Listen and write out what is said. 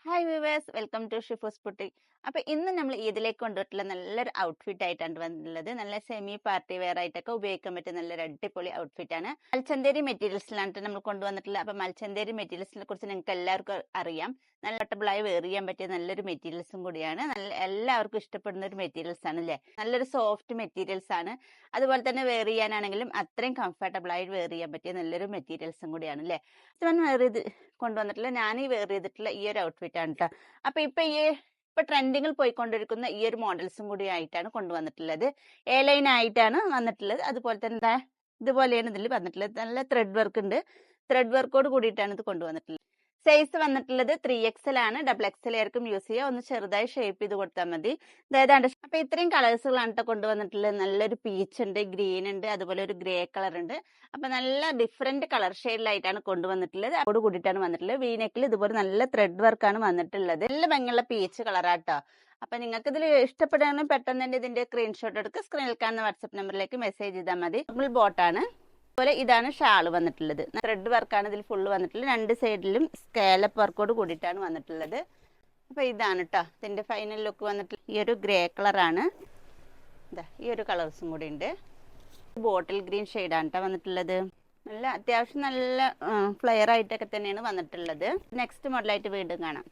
Hi viewers, welcome to Shifu's boutique. അപ്പോൾ ഇന്ന് നമ്മൾ ഇതിലേക്ക് കൊണ്ടുപോയിട്ടുള്ള നല്ലൊരു ഔട്ട്ഫിറ്റ് ആയിട്ടാണ് വന്നിട്ടുള്ളത്. നല്ല സെമി പാർട്ടി വെയർ ആയിട്ടൊക്കെ ഉപയോഗിക്കാൻ പറ്റിയ നല്ലൊരു അടിപൊളി ഔട്ട്ഫിറ്റ് ആണ്. മൽച്ചന്തേരി മെറ്റീരിയൽസിലാണ് നമ്മൾ കൊണ്ടുവന്നിട്ടുള്ളത്. അപ്പോൾ മൽച്ചന്തേരി മെറ്റീരിയൽസിനെ കുറിച്ച് നിങ്ങൾക്ക് എല്ലാവർക്കും അറിയാം. നല്ല കംഫർട്ടബിളായി വെയർ ചെയ്യാൻ പറ്റിയ നല്ലൊരു മെറ്റീരിയൽസും കൂടിയാണ്. എല്ലാവർക്കും ഇഷ്ടപ്പെടുന്ന ഒരു മെറ്റീരിയൽസ് ആണ് അല്ലേ. നല്ലൊരു സോഫ്റ്റ് മെറ്റീരിയൽസ് ആണ്. അതുപോലെ തന്നെ വെയർ ചെയ്യാനാണെങ്കിലും അത്രയും കംഫർട്ടബിളായി വെയർ ചെയ്യാൻ പറ്റിയ നല്ലൊരു മെറ്റീരിയൽസും കൂടിയാണ് അല്ലേ. ഞാൻ വെയർ ചെയ്ത് കൊണ്ടുവന്നിട്ടുള്ള ഞാൻ ഈ വെയർ ചെയ്തിട്ടുള്ള ഈ ഒരു ഔട്ട്ഫിറ്റ് ആണ് കേട്ടോ. അപ്പൊ ഇപ്പൊ ട്രെൻഡിങ്ങിൽ പോയിക്കൊണ്ടിരിക്കുന്ന ഈ ഒരു മോഡൽസും കൂടി ആയിട്ടാണ് കൊണ്ടുവന്നിട്ടുള്ളത്. എ ലൈൻ ആയിട്ടാണ് വന്നിട്ടുള്ളത്. അതുപോലെ തന്നെ ഇതുപോലെയാണ് ഇതിൽ വന്നിട്ടുള്ളത്. നല്ല ത്രെഡ് വർക്ക് ഉണ്ട്. ത്രെഡ് വർക്കോട് കൂടിയിട്ടാണ് ഇത് കൊണ്ടുവന്നിട്ടുള്ളത്. സൈസ് വന്നിട്ടുള്ളത് 3XL ആണ്. XXL ആയിരിക്കും യൂസ് ചെയ്യുക. ഒന്ന് ചെറുതായി ഷേപ്പ് ചെയ്ത് കൊടുത്താൽ മതി. അതായത് അപ്പൊ ഇത്രയും കളേഴ്സുകളാണ് കേട്ടോ കൊണ്ടുവന്നിട്ടുള്ളത്. നല്ലൊരു പീച്ച് ഉണ്ട്, ഗ്രീൻ ഉണ്ട്, അതുപോലെ ഒരു ഗ്രേ കളർ ഉണ്ട്. അപ്പൊ നല്ല ഡിഫറെന്റ് കളർ ഷെയ്ഡിലായിട്ടാണ് കൊണ്ടുവന്നിട്ടുള്ളത്. അതോട് കൂടിയിട്ടാണ് വന്നിട്ടുള്ളത്. വീനെക്കിൽ ഇതുപോലെ നല്ല ത്രെഡ് വർക്കാണ് വന്നിട്ടുള്ളത്. നല്ല ഭംഗിയുള്ള പീച്ച് കളറാട്ടോ. അപ്പൊ നിങ്ങൾക്ക് ഇതിൽ ഇഷ്ടപ്പെടുകയാണെങ്കിൽ പെട്ടെന്ന് തന്നെ ഇതിന്റെ സ്ക്രീൻഷോട്ട് എടുക്കുക. സ്ക്രീനിൽ കാണുന്ന വാട്സ്ആപ്പ് നമ്പറിലേക്ക് മെസ്സേജ് ചെയ്താൽ മതി. ഫുൾ ബോട്ടാണ്. അതുപോലെ ഇതാണ് ഷാള് വന്നിട്ടുള്ളത്. ത്രെഡ് വർക്കാണ് ഇതിൽ ഫുള്ള് വന്നിട്ടുള്ളത്. രണ്ട് സൈഡിലും സ്കാലപ്പ് വർക്കോട് കൂടിയിട്ടാണ് വന്നിട്ടുള്ളത്. അപ്പൊ ഇതാണ് കേട്ടോ ഇതിന്റെ ഫൈനൽ ലുക്ക് വന്നിട്ട്. ഈ ഒരു ഗ്രേ കളറാണ്. ഈ ഒരു കളേഴ്സും കൂടി ഉണ്ട്. ബോട്ടിൽ ഗ്രീൻ ഷെയ്ഡാണ് കേട്ടോ വന്നിട്ടുള്ളത്. നല്ല അത്യാവശ്യം നല്ല ഫ്ലെയർ ആയിട്ടൊക്കെ തന്നെയാണ് വന്നിട്ടുള്ളത്. നെക്സ്റ്റ് മോഡലായിട്ട് വീണ്ടും കാണാം.